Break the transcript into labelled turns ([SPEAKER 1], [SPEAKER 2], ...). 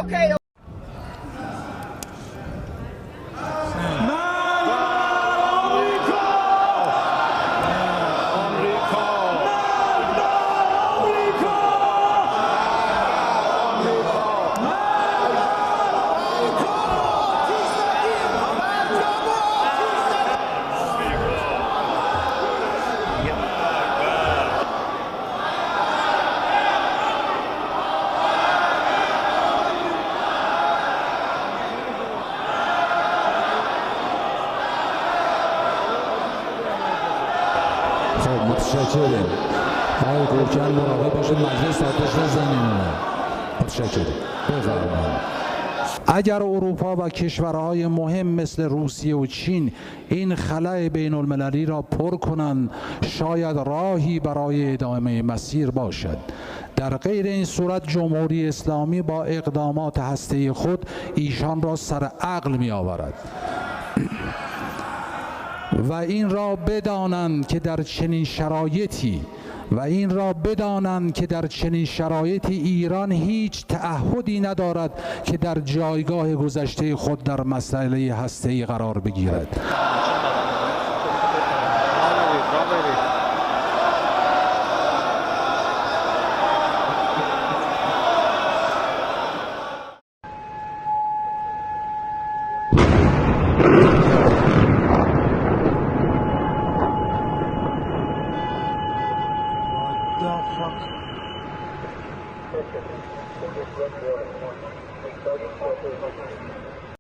[SPEAKER 1] Okay.
[SPEAKER 2] متشکرم. آقای گرجن مراقب باشید مجلس آتش نزنین. متشکرم. بفرمایید. اگر اروپا و کشورهای مهم مثل روسیه و چین این خلأ بین المللی را پر کنند، شاید راهی برای ادامه مسیر باشد. در غیر این صورت جمهوری اسلامی با اقدامات هسته‌ای خود ایشان را سر عقل می آورد. و این را بدانند که در چنین شرایطی ایران هیچ تعهدی ندارد که در جایگاه گذشته خود در مسئله هسته‌ای قرار بگیرد.
[SPEAKER 3] Fuck.